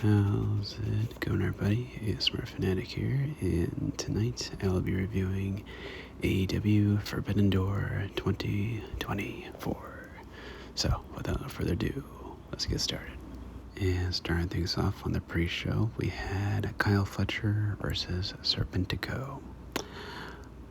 How's it going, everybody? It's Smurf Fanatic here, and tonight I'll be reviewing AEW Forbidden Door 2024. So, without further ado, let's get started. And starting things off on the pre-show, we had Kyle Fletcher versus Serpentico.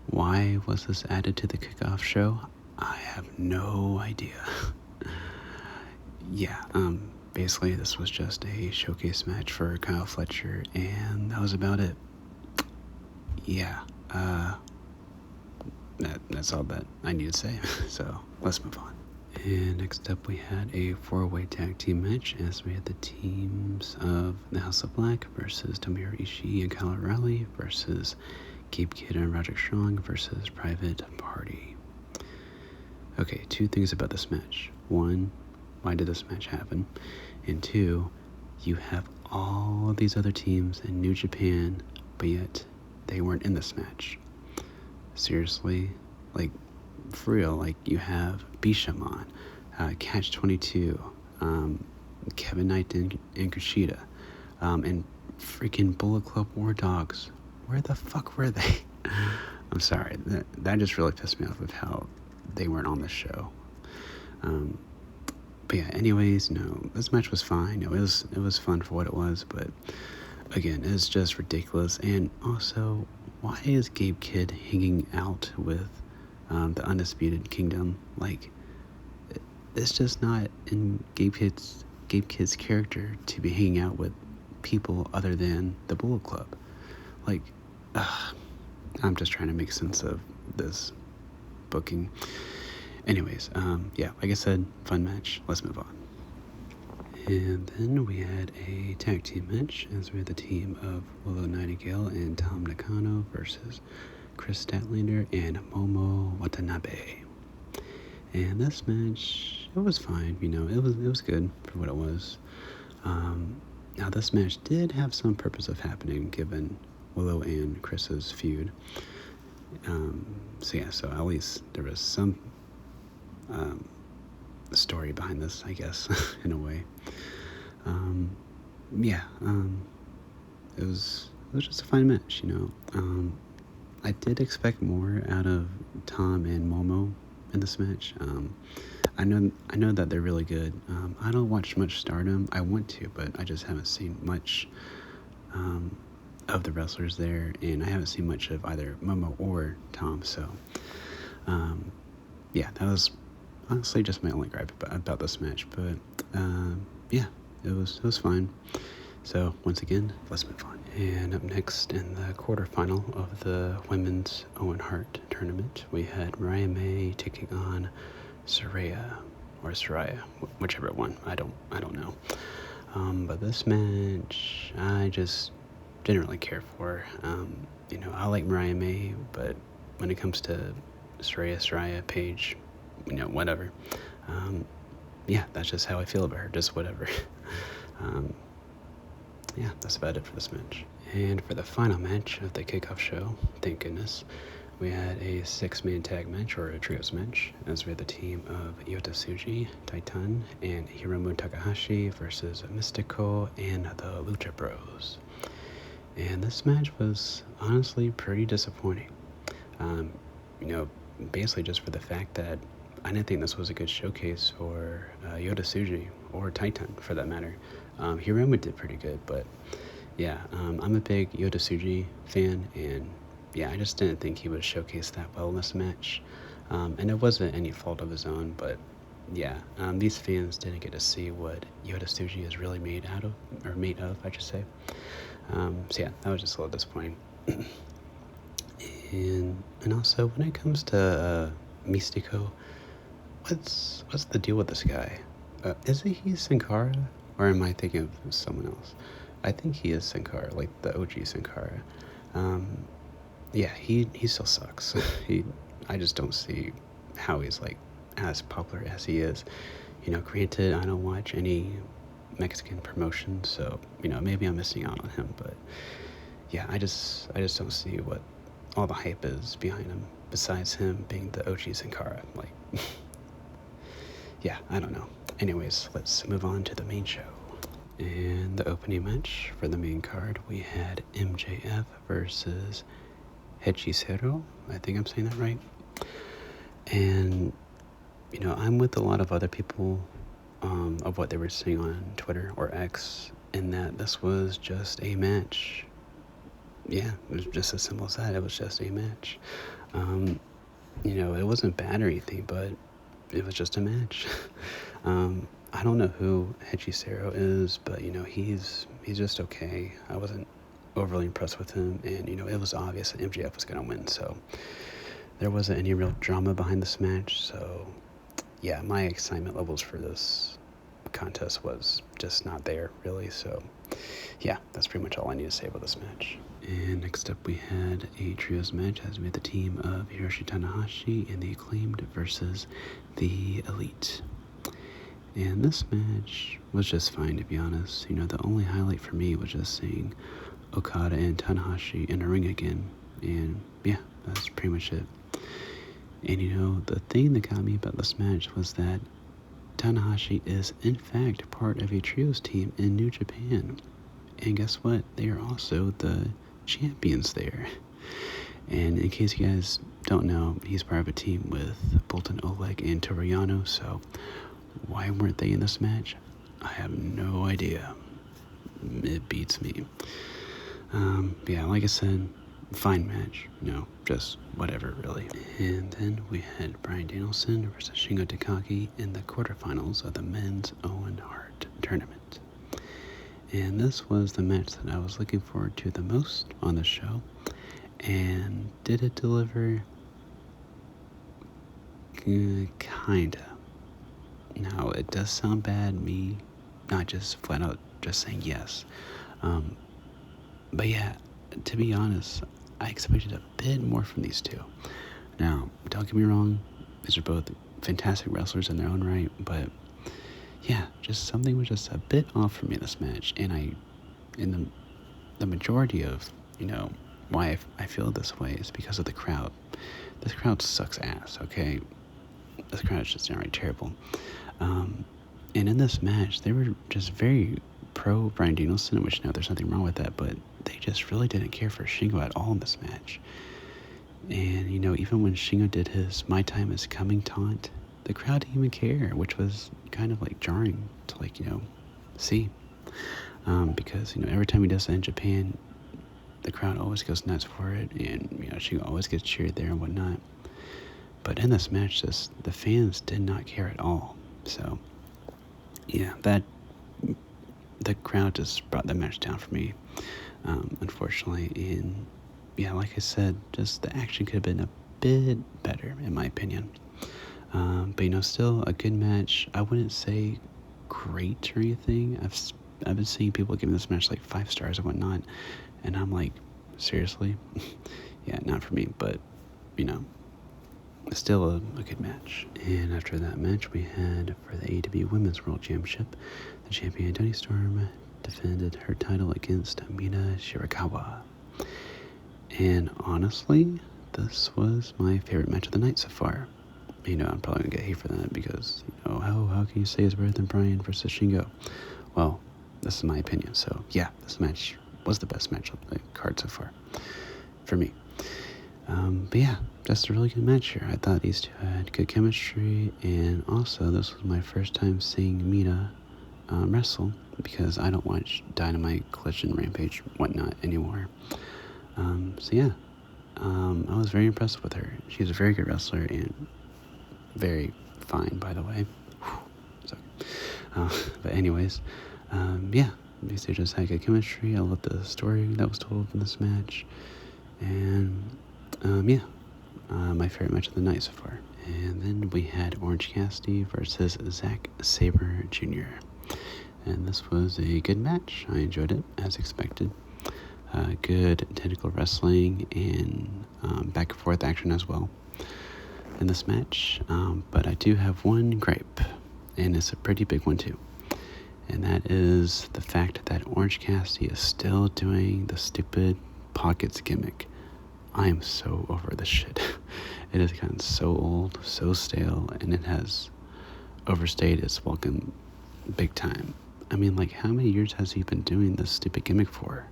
Why was this added to the kickoff show? I have no idea. Basically this was just a showcase match for Kyle Fletcher, and that was about it. That's all that I need to say. So let's move on. And next up we had a 4-way tag team match as we had the teams of the House of Black versus Tomohiro Ishii and Kyle O'Reilly versus Gabe Kidd and Roderick Strong versus Private Party. Okay, two things about this match. One, why did this match happen? And two, you have all these other teams in New Japan, but yet they weren't in this match. Seriously? Like, for real, like, you have Bishamon, Catch 22, Kevin Knight and Kushida, and freaking Bullet Club War Dogs. Where the fuck were they? I'm sorry, that just really pissed me off with how they weren't on the show. But yeah, anyways, this match was fine. It was fun for what it was, but again, it's just ridiculous. And also, why is Gabe Kidd hanging out with the Undisputed Kingdom? Like, it's just not in Gabe Kidd's character to be hanging out with people other than the Bullet Club. Like, I'm just trying to make sense of this booking. Anyways, like I said, fun match. Let's move on. And then we had a tag team match as we had the team of Willow Nightingale and Tom Nakano versus Chris Statlander and Momo Watanabe. And this match, it was fine. It was good for what it was. Now this match did have some purpose of happening given Willow and Chris's feud. So at least there was some story behind this, I guess, in a way. It was just a fine match, I did expect more out of Tom and Momo in this match. I know that they're really good. I don't watch much Stardom. I want to, but I just haven't seen much of the wrestlers there, and I haven't seen much of either Momo or Tom. So, that was honestly just my only gripe about this match. But it was fine. So once again, let's move on. And up next in the quarterfinal of the Women's Owen Hart tournament, we had Mariah May taking on Saraya, whichever one. I don't know. But this match, I just didn't really care for. I like Mariah May, but when it comes to Saraya, Paige, whatever. That's just how I feel about her, just whatever. That's about it for this match. And for the final match of the kickoff show, thank goodness, we had a 6-man tag match, or a trios match, as we had the team of Yota Tsuji, Titan, and Hiromu Takahashi versus Mystico and the Lucha Bros. And this match was honestly pretty disappointing. Basically just for the fact that I didn't think this was a good showcase for Yota Tsuji, or Titan for that matter. Hiromu did pretty good, but I'm a big Yota Tsuji fan, and I just didn't think he would showcase that well in this match. And it wasn't any fault of his own, but these fans didn't get to see what Yota Tsuji is really made of, I should say. That was just a little disappointing. and also, when it comes to Mystico, what's the deal with this guy? Is he Sin Cara, or am I thinking of someone else? I think he is Sin Cara, like the OG Sin Cara. He still sucks. I just don't see how he's like as popular as he is. Granted, I don't watch any Mexican promotions, so maybe I'm missing out on him. But I just don't see what all the hype is behind him, besides him being the OG Sin Cara. I don't know. Anyways, let's move on to the main show. And the opening match for the main card, we had MJF versus Hechicero. I think I'm saying that right. And, I'm with a lot of other people of what they were saying on Twitter or X, in that this was just a match. Yeah, it was just as simple as that. It was just a match. It wasn't bad or anything, but it was just a match. I don't know who Hechicero is, but he's just okay. I wasn't overly impressed with him, and it was obvious that MJF was gonna win, so there wasn't any real drama behind this match. So yeah, my excitement levels for this contest was just not there, really. So yeah, that's pretty much all I need to say about this match. And next up, we had a trios match as we had the team of Hiroshi Tanahashi and the Acclaimed versus the Elite. And this match was just fine, to be honest. The only highlight for me was just seeing Okada and Tanahashi in a ring again. And yeah, that's pretty much it. And the thing that got me about this match was that Tanahashi is in fact part of a trios team in New Japan. And guess what? They are also the champions there. And in case you guys don't know, he's part of a team with Bolton Oleg and Toriano, so why weren't they in this match? I have no idea. It beats me. Yeah, like I said, fine match. Just whatever, really. And then we had Bryan Danielson versus Shingo Takagi in the quarterfinals of the Men's Owen Hart Tournament. And this was the match that I was looking forward to the most on the show. And did it deliver? Kinda. Now, it does sound bad, me not just flat out just saying yes. But yeah, to be honest, I expected a bit more from these two. Now, don't get me wrong, these are both fantastic wrestlers in their own right, but yeah, just something was just a bit off for me in this match. And the majority of, why I feel this way is because of the crowd. This crowd sucks ass, okay? This crowd is just downright terrible. And in this match, they were just very pro Bryan Danielson, which there's nothing wrong with that, but they just really didn't care for Shingo at all in this match. And, even when Shingo did his "My Time Is Coming" taunt, the crowd didn't even care, which was kind of jarring to see. Because, every time he does that in Japan, the crowd always goes nuts for it, and, Shingo always gets cheered there and whatnot. But in this match, the fans did not care at all. So, yeah, the crowd just brought the match down for me, unfortunately. And yeah, like I said, just the action could have been a bit better, in my opinion. But still a good match. I wouldn't say great or anything. I've been seeing people giving this match 5 stars and whatnot, and I'm like, seriously? Yeah, not for me. But still a good match. And after that match, we had for the AEW Women's World Championship, the champion Toni Storm defended her title against Mina Shirakawa. And honestly, this was my favorite match of the night so far. I'm probably gonna get hate for that because, how can you say it's better than Bryan versus Shingo? Well, this is my opinion. So yeah, this match was the best match of the card so far for me. But yeah, just a really good match here. I thought these two had good chemistry, and also this was my first time seeing Mina wrestle, because I don't watch Dynamite, Collision, Rampage, whatnot anymore. So yeah, I was very impressed with her. She's a very good wrestler and very fine, by the way. But anyways, yeah, these two just had good chemistry. I love the story that was told in this match, and yeah, my favorite match of the night so far. And then we had Orange Cassidy versus Zack Sabre Jr. And this was a good match. I enjoyed it as expected. Good technical wrestling and back and forth action as well in this match. But I do have one gripe, and it's a pretty big one too. And that is the fact that Orange Cassidy is still doing the stupid pockets gimmick. I am so over this shit. It has gotten so old, so stale, and it has overstayed its welcome big time. I mean, like, how many years has he been doing this stupid gimmick for?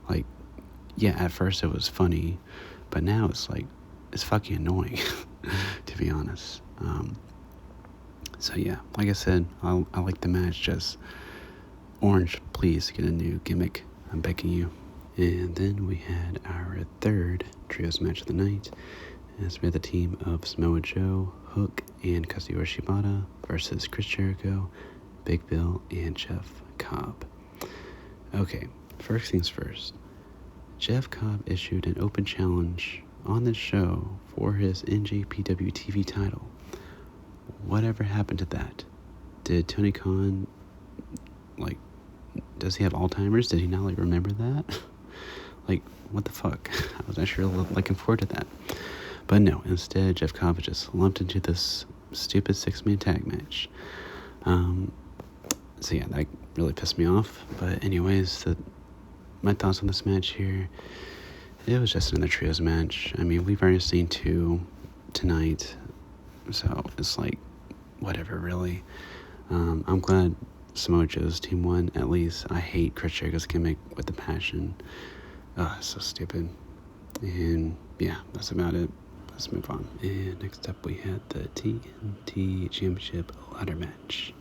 Like, yeah, at first it was funny, but now it's like, it's fucking annoying, to be honest. So yeah, like I said, I like the match. Just Orange, please get a new gimmick. I'm begging you. And then we had our third trios match of the night, as we had the team of Samoa Joe, Hook, and Kazuya Shibata versus Chris Jericho, Big Bill, and Jeff Cobb. Okay, first things first. Jeff Cobb issued an open challenge on the show for his NJPW TV title. Whatever happened to that? Did Tony Khan, like, does he have Alzheimer's? Did he not, like, remember that? Like, what the fuck? I was actually looking forward to that. But no, instead, Jeff Cobb just lumped into this stupid 6-man tag match. So yeah, that really pissed me off. But anyways, my thoughts on this match here, it was just another trios match. I mean, we've already seen 2 tonight, so it's like, whatever, really. I'm glad Samoa Joe's team won, at least. I hate Chris Jericho's gimmick with a passion. It's so stupid. And yeah, that's about it. Let's move on. And next up we had the TNT Championship ladder match,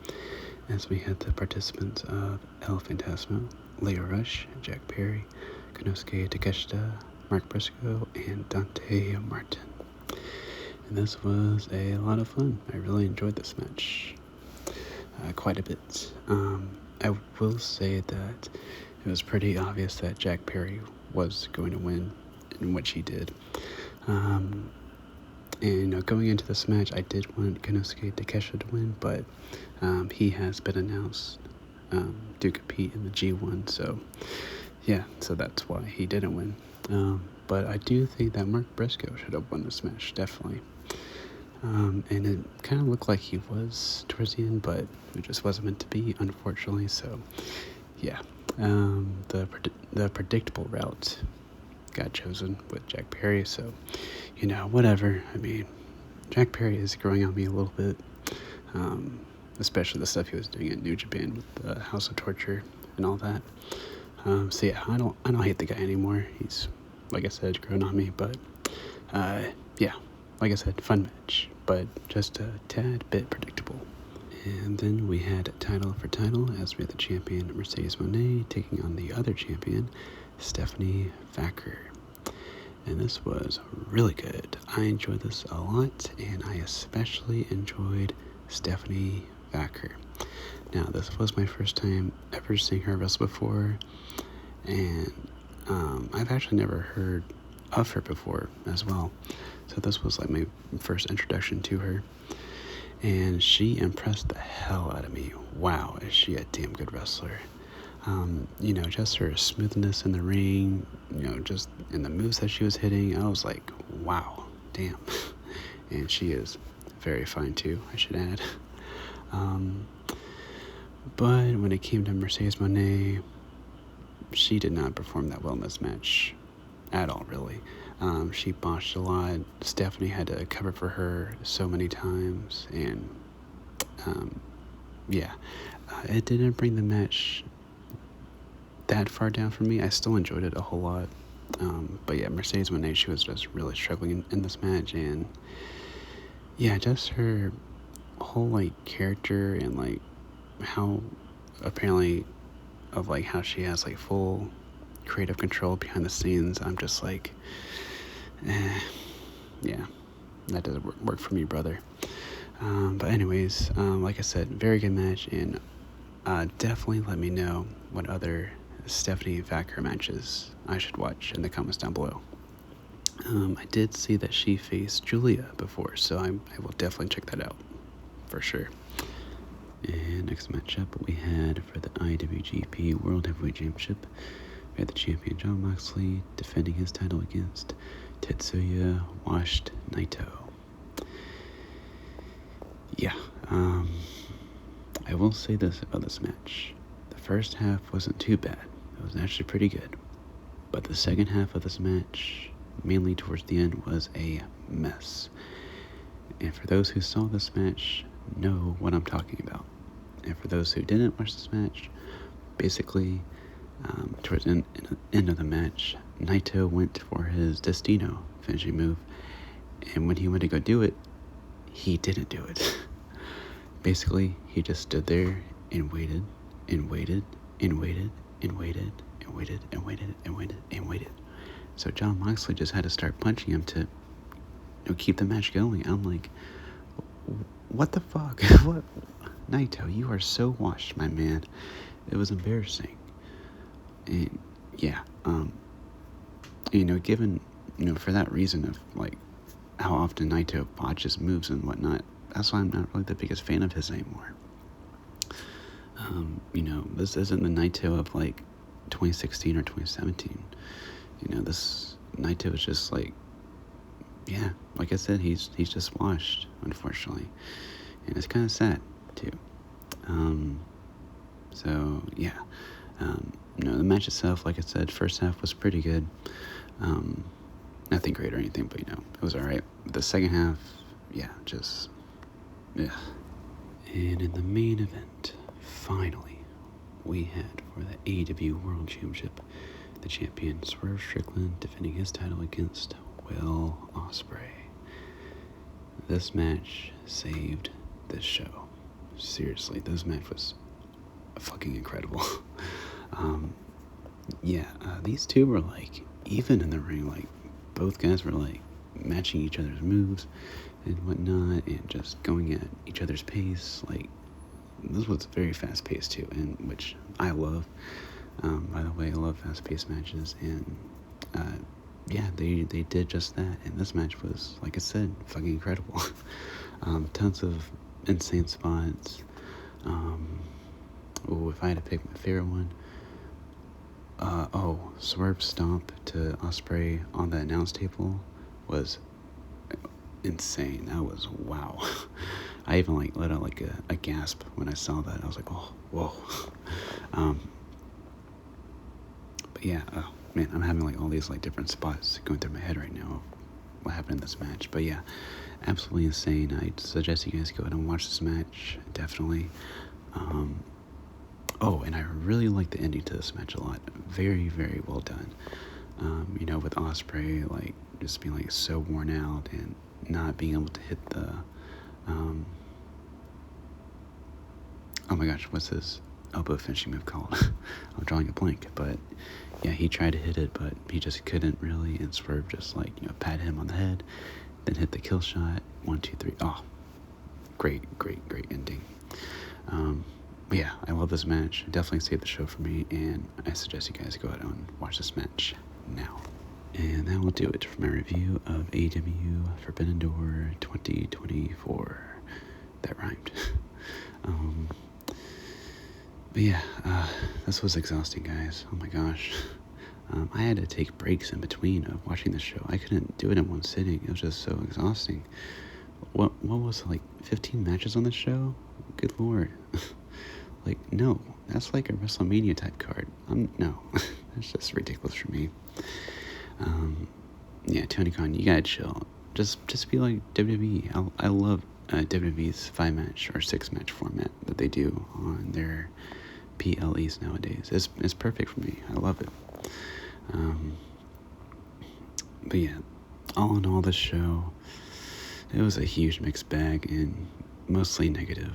as we had the participants of El Fantasma, Leo Rush, Jack Perry, Konosuke Takeshita, Mark Briscoe, and Dante Martin. And this was a lot of fun. I really enjoyed this match quite a bit. I will say that it was pretty obvious that Jack Perry was going to win, in which he did. And going into this match, I did want Konosuke Takeshita to win, but he has been announced to compete in the G1, so yeah, so that's why he didn't win. But I do think that Mark Briscoe should have won this match, definitely. And it kind of looked like he was towards the end, but it just wasn't meant to be, unfortunately. So yeah, the predictable route got chosen with Jack Perry, so whatever. I mean, Jack Perry is growing on me a little bit, especially the stuff he was doing at New Japan with the House of Torture and all that. So yeah, I don't hate the guy anymore. He's, like I said, grown on me, but yeah, like I said, fun match, but just a tad bit predictable. And then we had title for title, as we had the champion Mercedes Moné taking on the other champion, Stephanie Vaquer. And this was really good. I enjoyed this a lot, and I especially enjoyed Stephanie Vaquer. Now, this was my first time ever seeing her wrestle before, and I've actually never heard of her before as well. So this was like my first introduction to her, and she impressed the hell out of me. Wow, is she a damn good wrestler. Just her smoothness in the ring, just in the moves that she was hitting, I was like, wow, damn. And she is very fine too, I should add. But when it came to Mercedes Moné, she did not perform that well in this match at all, really. She botched a lot. Stephanie had to cover for her so many times, and it didn't bring the match that far down for me. I still enjoyed it a whole lot. But yeah, Mercedes Moné, she was just really struggling in this match, and yeah, just her whole like character and like how apparently of like how she has like full creative control behind the scenes. I'm just like, yeah, that doesn't work for me, brother. But anyways, like I said, very good match, and definitely let me know what other Stephanie Vaquer matches I should watch in the comments down below. I did see that she faced Julia before, so I will definitely check that out for sure. And next matchup we had for the IWGP World Heavyweight Championship, we had the champion Jon Moxley defending his title against Tetsuya Washed Naito. Yeah, I will say this about this match. The first half wasn't too bad. It was actually pretty good. But the second half of this match, mainly towards the end, was a mess. And for those who saw this match, know what I'm talking about. And for those who didn't watch this match, Basically, towards the end of the match, Naito went for his Destino finishing move, and when he went to go do it, he didn't do it. Basically, he just stood there and waited and waited and waited and waited and waited and waited and waited and waited. So Jon Moxley just had to start punching him to keep the match going. I'm like, what the fuck? What? Naito, you are so washed, my man. It was embarrassing. And yeah, given, for that reason of like how often Naito botches moves and whatnot, that's why I'm not really the biggest fan of his anymore. This isn't the Naito of like 2016 or 2017. This Naito is just like, yeah, like I said, he's just washed, unfortunately, and it's kind of sad too. So yeah, the match itself, like I said, first half was pretty good. Nothing great or anything, but it was all right. The second half, yeah, just yeah. And in the main event, finally, we had for the AEW World Championship, the champion Swerve Strickland defending his title against Will Ospreay. This match saved this show. Seriously, this match was fucking incredible. These two were like even in the ring. Like both guys were like matching each other's moves and whatnot, and just going at each other's pace. Like this was very fast paced too, and which I love. By the way, I love fast paced matches, and they did just that. And this match was, like I said, fucking incredible. Tons of insane spots. If I had to pick my favorite one, Swerve stomp to Ospreay on the announce table was insane. That was wow. I even like let out like a gasp when I saw that. I was like, oh, whoa. But yeah, man, I'm having like all these like different spots going through my head right now of what happened in this match. But yeah, absolutely insane. I suggest you guys go ahead and watch this match, definitely. And I really like the ending to this match a lot. Very, very well done. With Ospreay like just being like so worn out and not being able to hit the oh my gosh, what's his elbow finishing move called? I'm drawing a blank, but yeah, he tried to hit it, but he just couldn't really, and Swerve just like, pat him on the head, then hit the kill shot, 1, 2, 3. Oh, great ending. But yeah, I love this match. It definitely saved the show for me, and I suggest you guys go ahead and watch this match now. And that will do it for my review of AEW Forbidden Door 2024. That rhymed. But yeah, this was exhausting, guys. Oh my gosh. I had to take breaks in between of watching the show. I couldn't do it in one sitting. It was just so exhausting. What was it, like 15 matches on the show? Good lord. Like, no, that's like a WrestleMania type card. No, that's just ridiculous for me. Tony Khan, you gotta chill. Just be like WWE. I love WWE's 5-match or 6-match format that they do on their PLEs nowadays. It's perfect for me. I love it. But yeah, all in all, this show, it was a huge mixed bag and mostly negative,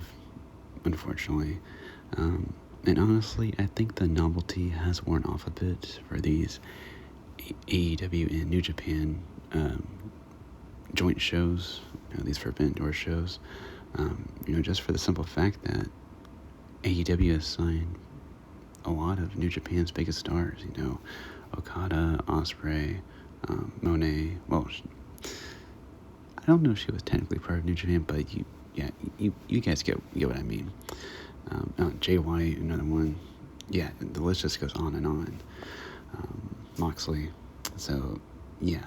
unfortunately. And honestly, I think the novelty has worn off a bit for these AEW and New Japan joint shows, these Forbidden Door shows. Just for the simple fact that AEW has signed a lot of New Japan's biggest stars. Okada, Ospreay, Monet. Well, I don't know if she was technically part of New Japan, but you guys get what I mean. Jay White, another one. Yeah, the list just goes on and on. Moxley. So, yeah.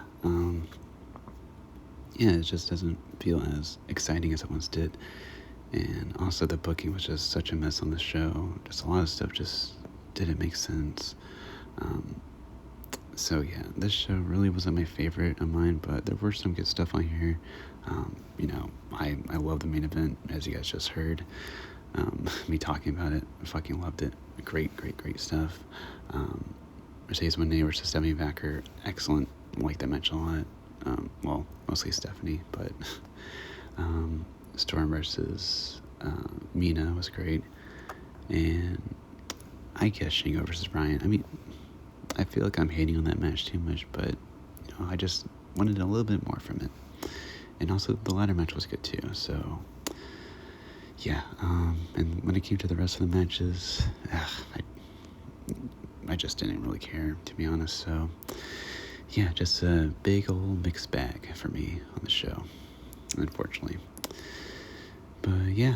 It just doesn't feel as exciting as it once did. And also the booking was just such a mess on the show. Just a lot of stuff just didn't make sense. So yeah, this show really wasn't my favorite of mine, but there were some good stuff on here. I love the main event, as you guys just heard. Me talking about it. I fucking loved it. Great, great, great stuff. Mercedes Moné versus Stephanie Vaquer, excellent. Like that match a lot. Well, mostly Stephanie, but Storm versus Mina was great. And I guess Shingo versus Bryan. I mean, I feel like I'm hating on that match too much, but I just wanted a little bit more from it. And also, the ladder match was good too. So, yeah. And when it came to the rest of the matches, I just didn't really care, to be honest. So, yeah, just a big old mixed bag for me on the show, unfortunately. But yeah,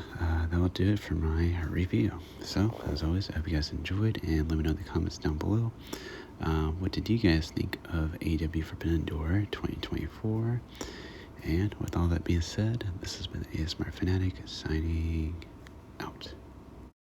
that will do it for my review. So, as always, I hope you guys enjoyed, and let me know in the comments down below. What did you guys think of AEW Forbidden Door 2024? And with all that being said, this has been ASMR Fanatic signing out.